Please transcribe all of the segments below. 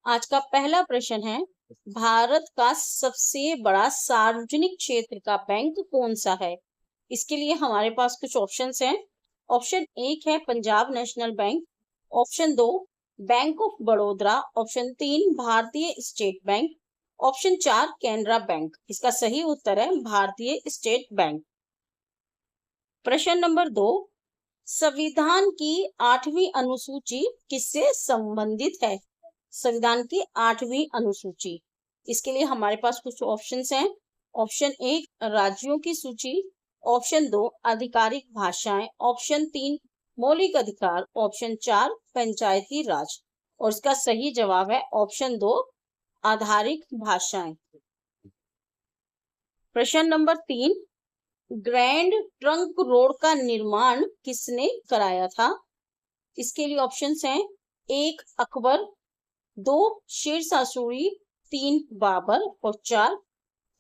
आज का पहला प्रश्न है, भारत का सबसे बड़ा सार्वजनिक क्षेत्र का बैंक कौन सा है? इसके लिए हमारे पास कुछ ऑप्शंस हैं। ऑप्शन एक है पंजाब नेशनल बैंक, ऑप्शन दो बैंक ऑफ बड़ौदा, ऑप्शन तीन भारतीय स्टेट बैंक, ऑप्शन चार कैनरा बैंक। इसका सही उत्तर है भारतीय स्टेट बैंक। प्रश्न नंबर दो, संविधान की 8वीं अनुसूची किससे संबंधित है? संविधान की 8वीं अनुसूची। इसके लिए हमारे पास कुछ ऑप्शंस हैं। ऑप्शन एक राज्यों की सूची, ऑप्शन दो आधिकारिक भाषाएं, ऑप्शन तीन मौलिक अधिकार, ऑप्शन चार पंचायती राज। और इसका सही जवाब है ऑप्शन दो आधारिक भाषाएं। प्रश्न नंबर तीन, ग्रैंड ट्रंक रोड का निर्माण किसने कराया था? इसके लिए ऑप्शंस हैं, एक अकबर, दो शेरशाह सूरी, तीन बाबर और चार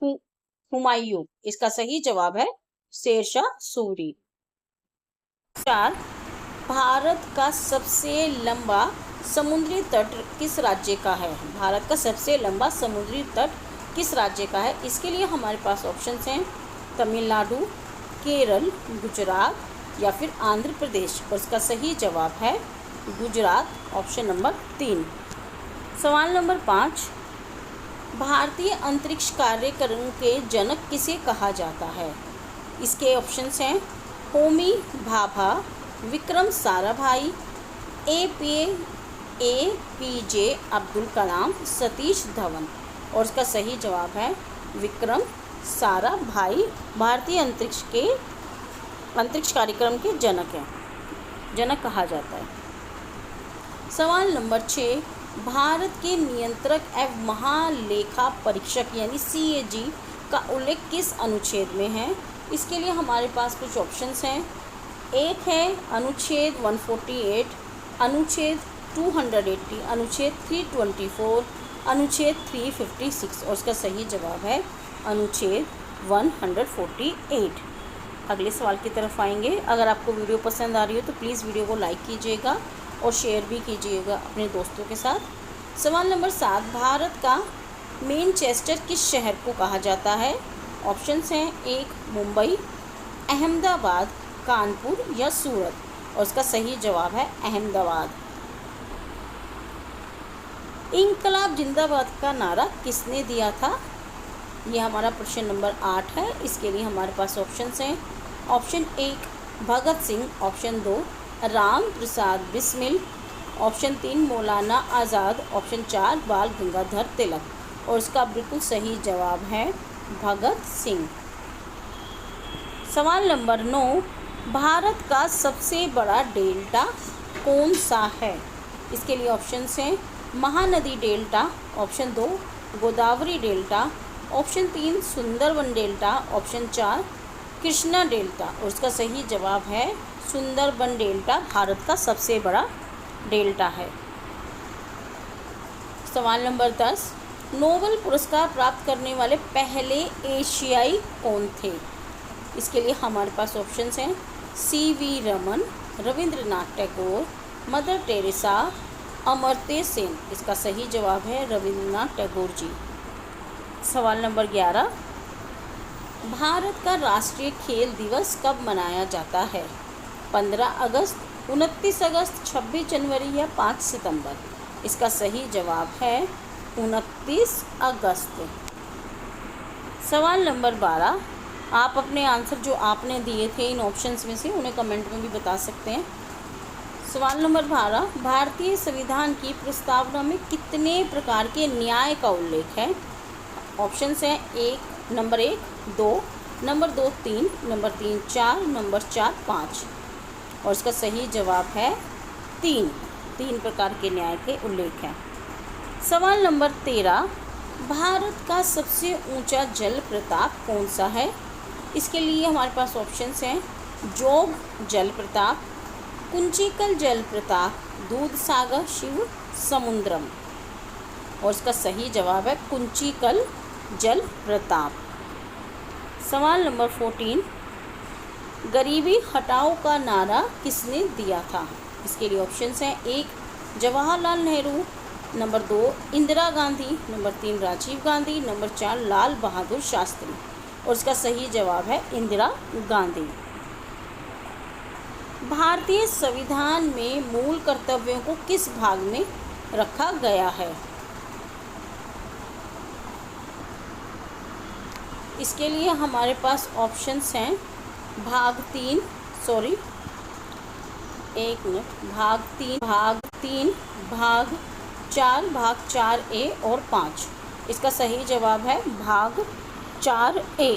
हुमायूं। इसका सही जवाब है शेरशाह सूरी। चार, भारत का सबसे लंबा समुद्री तट किस राज्य का है? भारत का सबसे लंबा समुद्री तट किस राज्य का है? इसके लिए हमारे पास ऑप्शंस हैं, तमिलनाडु, केरल, गुजरात या फिर आंध्र प्रदेश। और इसका सही जवाब है गुजरात, ऑप्शन नंबर तीन। सवाल नंबर 5, भारतीय अंतरिक्ष कार्यक्रम के जनक किसे कहा जाता है? इसके ऑप्शंस हैं, होमी भाभा, विक्रम साराभाई, APJ अब्दुल कलाम, सतीश धवन। और इसका सही जवाब है विक्रम साराभाई। भारतीय अंतरिक्ष कार्यक्रम के जनक कहा जाता है। सवाल नंबर 6, भारत के नियंत्रक एवं महालेखा परीक्षक यानी CAG का उल्लेख किस अनुच्छेद में है? इसके लिए हमारे पास कुछ ऑप्शंस हैं। एक है अनुच्छेद 148, अनुच्छेद 280, अनुच्छेद 324, अनुच्छेद 356। और इसका सही जवाब है अनुच्छेद 148। अगले सवाल की तरफ आएंगे। अगर आपको वीडियो पसंद आ रही हो तो प्लीज़ वीडियो को लाइक कीजिएगा और शेयर भी कीजिएगा अपने दोस्तों के साथ। सवाल नंबर 7, भारत का मैनचेस्टर किस शहर को कहा जाता है? ऑप्शंस हैं, एक मुंबई, अहमदाबाद, कानपुर या सूरत। और इसका सही जवाब है अहमदाबाद। इंकलाब जिंदाबाद का नारा किसने दिया था? यह हमारा प्रश्न नंबर 8 है। इसके लिए हमारे पास ऑप्शंस हैं, ऑप्शन एक भगत सिंह, ऑप्शन दो राम प्रसाद बिस्मिल, ऑप्शन तीन मौलाना आज़ाद, ऑप्शन चार बाल गंगाधर तिलक। और इसका बिल्कुल सही जवाब है भगत सिंह। सवाल नंबर 9, भारत का सबसे बड़ा डेल्टा कौन सा है? इसके लिए ऑप्शंस हैं, महानदी डेल्टा, ऑप्शन दो गोदावरी डेल्टा, ऑप्शन तीन सुंदरबन डेल्टा, ऑप्शन चार कृष्णा डेल्टा। और इसका सही जवाब है सुंदरबन डेल्टा भारत का सबसे बड़ा डेल्टा है। सवाल नंबर 10, नोबेल पुरस्कार प्राप्त करने वाले पहले एशियाई कौन थे? इसके लिए हमारे पास ऑप्शंस हैं, CV Raman, Rabindranath Tagore, mother Teresa, Amartya Sen. इसका सही जवाब है रविंद्रनाथ टैगोर जी। सवाल नंबर 11, भारत का राष्ट्रीय खेल दिवस कब मनाया जाता है? 15 अगस्त, 29 अगस्त, 26 जनवरी या 5 सितंबर। इसका सही जवाब है 29 अगस्त। सवाल नंबर 12, आप अपने आंसर जो आपने दिए थे इन ऑप्शंस में से उन्हें कमेंट में भी बता सकते हैं। सवाल नंबर 12, भारतीय संविधान की प्रस्तावना में कितने प्रकार के न्याय का उल्लेख है? ऑप्शंस हैं, नंबर 1 2, नंबर 2 3, नंबर 3 4, नंबर 4 5। और इसका सही जवाब है 3 प्रकार के न्याय के उल्लेख हैं। सवाल नंबर 13, भारत का सबसे ऊंचा जल प्रपात कौन सा है? इसके लिए हमारे पास ऑप्शंस हैं, जोग जल प्रपात, कुंचिकल जल प्रपात, दूधसागर शिव समुद्रम। और इसका सही जवाब है कुंचिकल जल प्रपात। सवाल नंबर 14, गरीबी हटाओ का नारा किसने दिया था? इसके लिए ऑप्शंस हैं, एक Jawaharlal Nehru, number 2 Indira Gandhi, number 3 Rajiv Gandhi, number 4 Lal Bahadur Shastri. और इसका सही जवाब है इंदिरा गांधी। भारतीय संविधान में मूल कर्तव्यों को किस भाग में रखा गया है? इसके लिए हमारे पास ऑप्शंस हैं भाग 3 भाग 4, भाग 4A और 5। इसका सही जवाब है भाग 4A।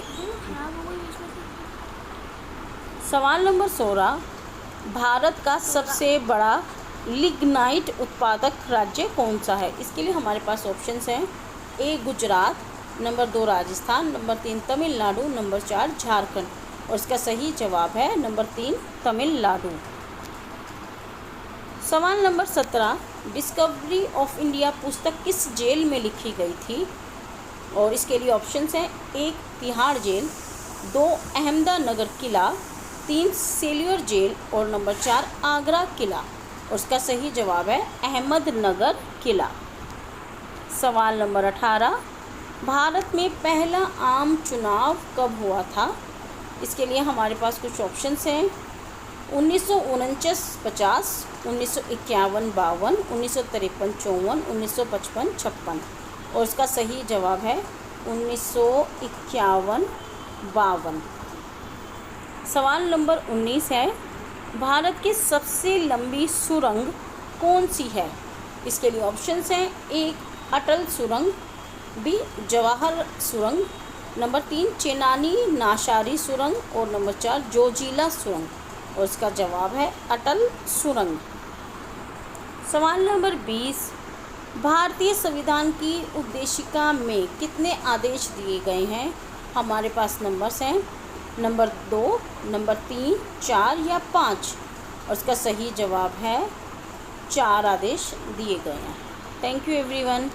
सवाल नंबर 16, भारत का सबसे बड़ा लिग्नाइट उत्पादक राज्य कौन सा है? इसके लिए हमारे पास ऑप्शंस हैं A Gujarat, number 2 Rajasthan, number 3 Tamil Nadu, number 4 Jharkhand. और इसका सही जवाब है नंबर 3 तमिलनाडु। सवाल नंबर 17, डिस्कवरी ऑफ इंडिया पुस्तक किस जेल में लिखी गई थी? और इसके लिए ऑप्शंस हैं 1 तिहाड़ जेल, 2 अहमदनगर किला, 3 सेल्यूर जेल और नंबर 4 आगरा किला। और इसका सही जवाब है अहमदनगर किला। सवाल नंबर 18, भारत में पहला आम चुनाव कब हुआ था? इसके लिए हमारे पास कुछ ऑप्शंस हैं 1949 50, 1951 52, 1953 54, 1955 56। और इसका सही जवाब है 1951 52। सवाल नंबर 19 है, भारत की सबसे लंबी सुरंग कौन सी है? इसके लिए ऑप्शंस हैं 1 अटल सुरंग, बी जवाहर सुरंग, नंबर 3 चेनानी नाशारी सुरंग और नंबर 4 जोजिला सुरंग। और इसका जवाब है अटल सुरंग। सवाल नंबर 20, भारतीय संविधान की उद्देशिका में कितने आदेश दिए गए हैं? हमारे पास नंबर्स हैं नंबर 2, नंबर 3, 4 या 5। और इसका सही जवाब है 4 आदेश दिए गए हैं। Thank you everyone.